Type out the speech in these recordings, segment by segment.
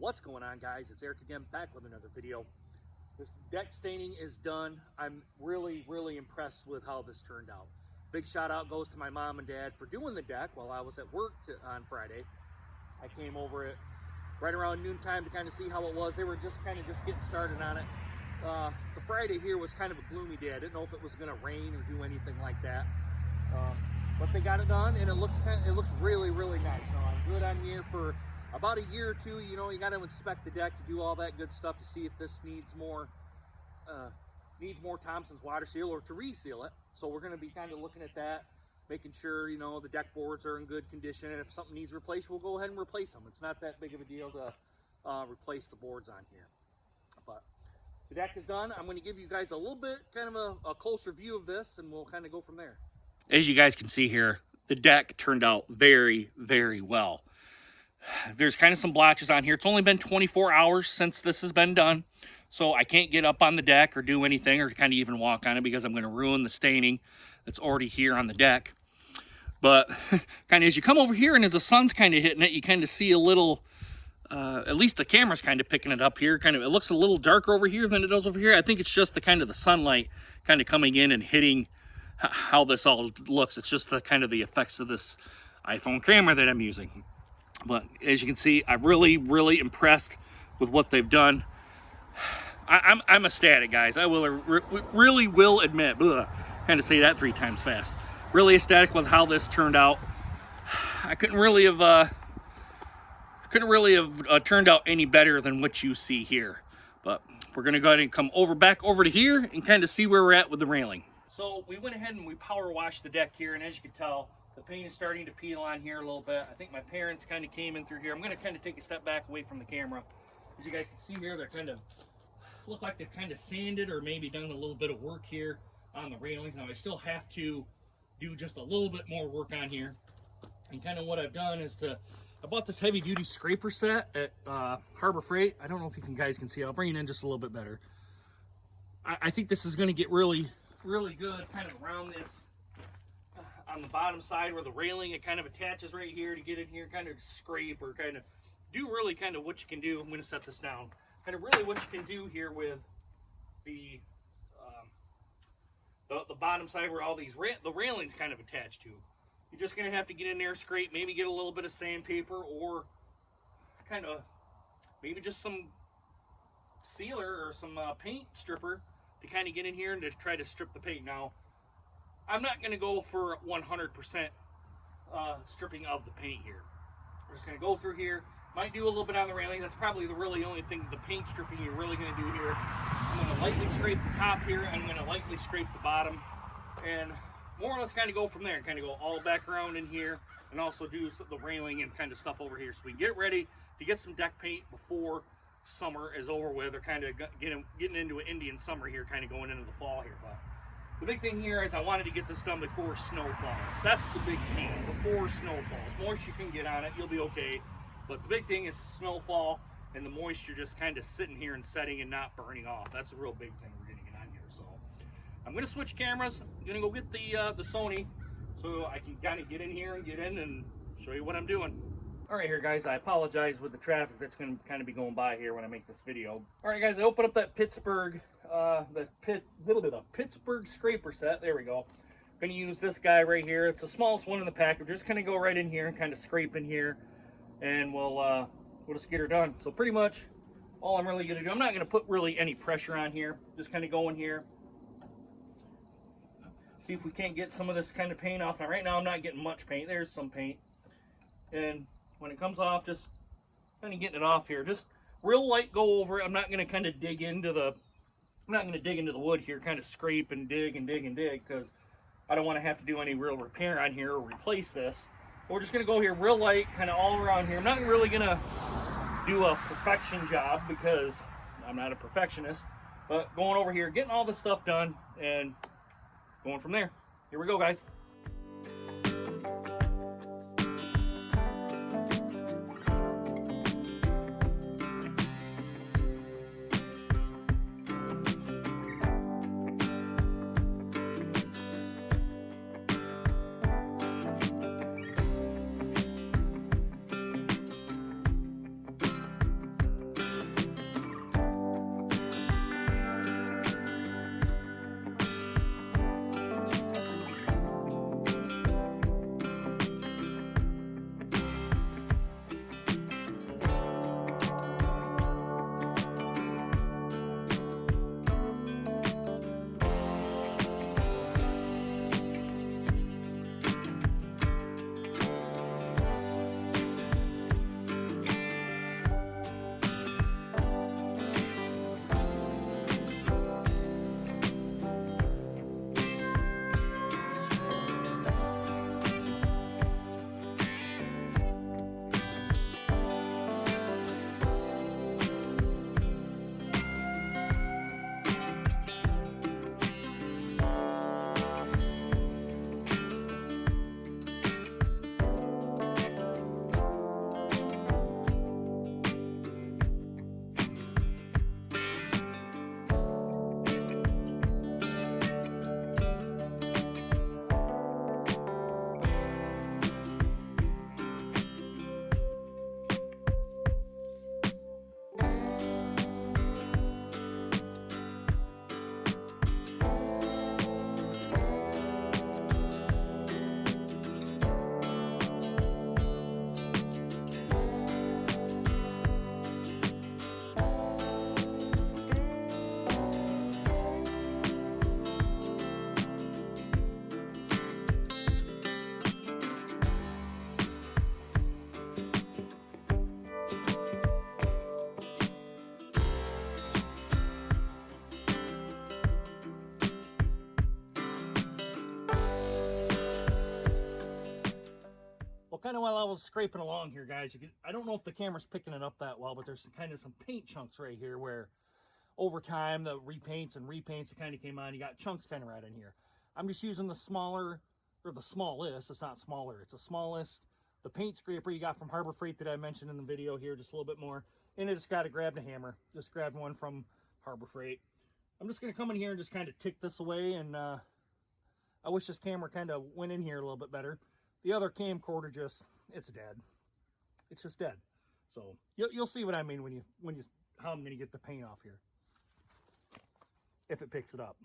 What's going on, guys? It's Eric again, back with another video. This deck staining is done. I'm really impressed with how this turned out. Big shout out goes to my mom and dad for doing the deck while I was at work on Friday. I came over it right around noontime to kind of see how it was. They were just getting started on it. The Friday here was kind of a gloomy day. I didn't know if it was going to rain or do anything like that. But they got it done, and it looks really nice. I'm good on here for about a year or two. You know, you got to inspect the deck, to do all that good stuff to see if this needs more Thompson's water seal or to reseal it. So we're going to be kind of looking at that, making sure, you know, the deck boards are in good condition, and if something needs replaced, we'll go ahead and replace them. It's not that big of a deal to replace the boards on here. But the deck is done. I'm going to give you guys a little bit kind of a closer view of this, and we'll kind of go from there. As you guys can see here, the deck turned out very well. There's kind of some blotches on here. It's only been 24 hours since this has been done, so I can't get up on the deck or do anything or kind of even walk on it because I'm going to ruin the staining that's already here on the deck. But kind of as you come over here and as the sun's kind of hitting it, you kind of see a little, at least the camera's kind of picking it up here. Kind of, it looks a little darker over here than it does over here. I think it's just the kind of the sunlight kind of coming in and hitting how this all looks. It's just the kind of the effects of this iPhone camera that I'm using. But as you can see, I'm really impressed with what they've done. I'm ecstatic, guys. I really will admit, kind of say that 3 times fast. Really ecstatic with how this turned out. I couldn't really have turned out any better than what you see here. But we're gonna go ahead and come back over to here and kind of see where we're at with the railing. So we went ahead and we power washed the deck here, and as you can tell, the paint is starting to peel on here a little bit. I think my parents kind of came in through here. I'm going to kind of take a step back away from the camera. As you guys can see here, they're kind of, look like they've kind of sanded or maybe done a little bit of work here on the railings. Now I still have to do just a little bit more work on here. And kind of what I've done is I bought this heavy duty scraper set at Harbor Freight. I don't know if you guys can see. I'll bring it in just a little bit better. I think this is going to get really good kind of around this on the bottom side where the railing, it kind of attaches right here to get in here, kind of scrape or kind of do really kind of what you can do. I'm going to set this down. Kind of really what you can do here with the bottom side where all these the railings kind of attach to. You're just going to have to get in there, scrape, maybe get a little bit of sandpaper or kind of maybe just some sealer or some paint stripper to kind of get in here and to try to strip the paint. Now, I'm not going to go for 100% stripping of the paint here. We're just going to go through here. Might do a little bit on the railing. That's probably the really only thing, the paint stripping you're really going to do here. I'm going to lightly scrape the top here. I'm going to lightly scrape the bottom. And more or less kind of go from there and kind of go all back around in here and also do the railing and kind of stuff over here. So we can get ready to get some deck paint before summer is over with, or kind of getting into an Indian summer here, kind of going into the fall here. But the big thing here is I wanted to get this done before snow falls. That's the big thing, before snow falls. Moisture you can get on it, you'll be okay. But the big thing is snowfall and the moisture just kind of sitting here and setting and not burning off. That's a real big thing we're going to get on here. So I'm going to switch cameras. I'm going to go get the Sony so I can kind of get in here and get in and show you what I'm doing. All right, here, guys, I apologize with the traffic that's going to kind of be going by here when I make this video. All right, guys, I opened up that Pittsburgh scraper set. There we go. I'm going to use this guy right here. It's the smallest one in the pack. We're just going to go right in here and kind of scrape in here, and we'll just get her done. So pretty much all I'm really going to do, I'm not going to put really any pressure on here. Just kind of go in here, see if we can't get some of this kind of paint off. Now, right now, I'm not getting much paint. There's some paint. And when it comes off, just kind of getting it off here. Just real light go over it. I'm not going to kind of dig into the wood here, kind of scrape and dig because I don't want to have to do any real repair on here or replace this. We're just going to go here real light, kind of all around here. I'm not really going to do a perfection job because I'm not a perfectionist, but going over here, getting all this stuff done and going from there. Here we go, guys. kind of while I was scraping along here, guys, I don't know if the camera's picking it up that well, but there's kind of some paint chunks right here where over time the repaints that kind of came on. You got chunks kind of right in here. I'm just using the smaller, or the smallest, it's not smaller, it's the smallest, the paint scraper you got from Harbor Freight that I mentioned in the video here, just a little bit more. And I just got to grab the hammer. Just grabbed one from Harbor Freight. I'm just going to come in here and just kind of tick this away, and I wish this camera kind of went in here a little bit better. The other camcorder it's dead. It's just dead. So you'll see what I mean when you how I'm going to get the paint off here, if it picks it up.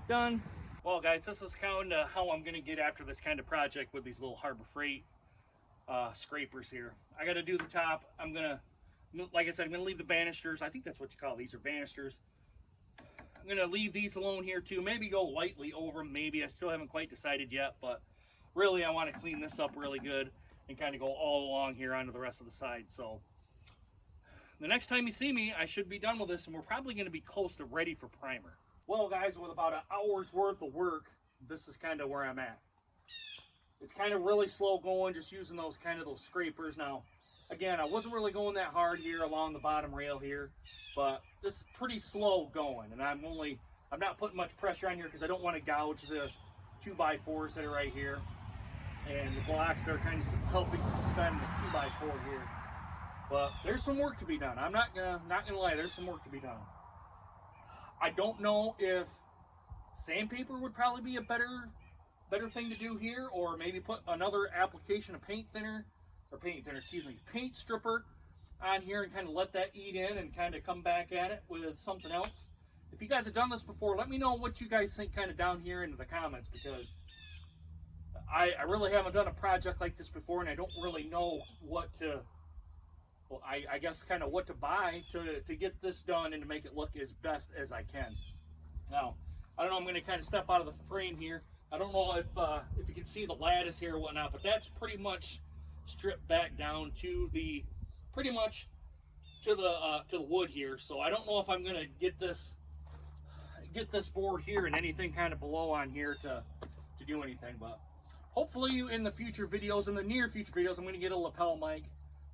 Done. Well, guys, this is kind of how I'm going to get after this kind of project with these little Harbor Freight scrapers here. I got to do the top. I'm going to, like I said, I'm going to leave the banisters. I think that's what you call these, are banisters. I'm going to leave these alone here too. Maybe go lightly over them. Maybe. I still haven't quite decided yet, but really I want to clean this up really good and kind of go all along here onto the rest of the side. So the next time you see me, I should be done with this, and we're probably going to be close to ready for primer. Well, guys, with about an hour's worth of work, this is kind of where I'm at. It's kind of really slow going, just using those scrapers. Now, again, I wasn't really going that hard here along the bottom rail here, but this is pretty slow going, and I'm not putting much pressure on here because I don't want to gouge the 2x4s that are right here, and the blocks that are kind of helping suspend the 2x4 here. But there's some work to be done. I'm not gonna lie, there's some work to be done. I don't know if sandpaper would probably be a better thing to do here, or maybe put another application of paint stripper on here and kind of let that eat in and kind of come back at it with something else. If you guys have done this before, let me know what you guys think kind of down here into the comments, because I really haven't done a project like this before, and I don't really know what to, well, I guess kind of what to buy to get this done and to make it look as best as I can. Now, I don't know, I'm going to kind of step out of the frame here. I don't know if you can see the lattice here or whatnot, but that's pretty much stripped back down to the, pretty much to the wood here. So I don't know if I'm going to get this board here and anything kind of below on here to do anything, but hopefully in the future videos, in the near future videos, I'm going to get a lapel mic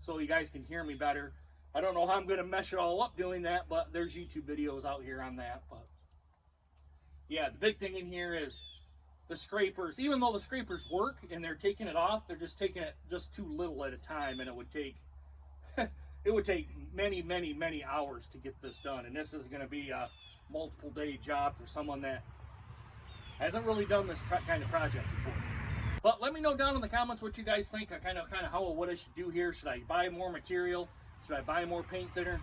so you guys can hear me better. I don't know how I'm going to mesh it all up doing that, but there's YouTube videos out here on that. But yeah, the big thing in here is the scrapers. Even though the scrapers work and they're taking it off, they're just taking it just too little at a time, and it would take it would take many, many, many hours to get this done. And this is going to be a multiple day job for someone that hasn't really done this kind of project before. But let me know down in the comments what you guys think. Kind of how, what I should do here. Should I buy more material? Should I buy more paint thinner?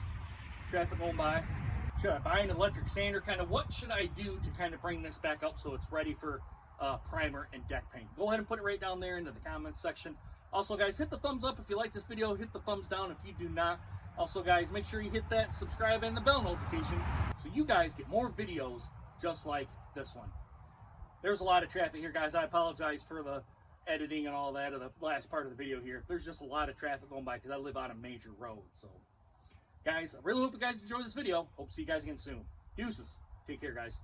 Traffic going by. Should I buy an electric sander? Kind of what should I do to kind of bring this back up so it's ready for primer and deck paint? Go ahead and put it right down there into the comments section. Also, guys, hit the thumbs up if you like this video. Hit the thumbs down if you do not. Also, guys, make sure you hit that subscribe and the bell notification so you guys get more videos just like this one. There's a lot of traffic here, guys. I apologize for the editing and all that of the last part of the video here. There's just a lot of traffic going by because I live on a major road. So, guys, I really hope you guys enjoyed this video. Hope to see you guys again soon. Deuces. Take care, guys.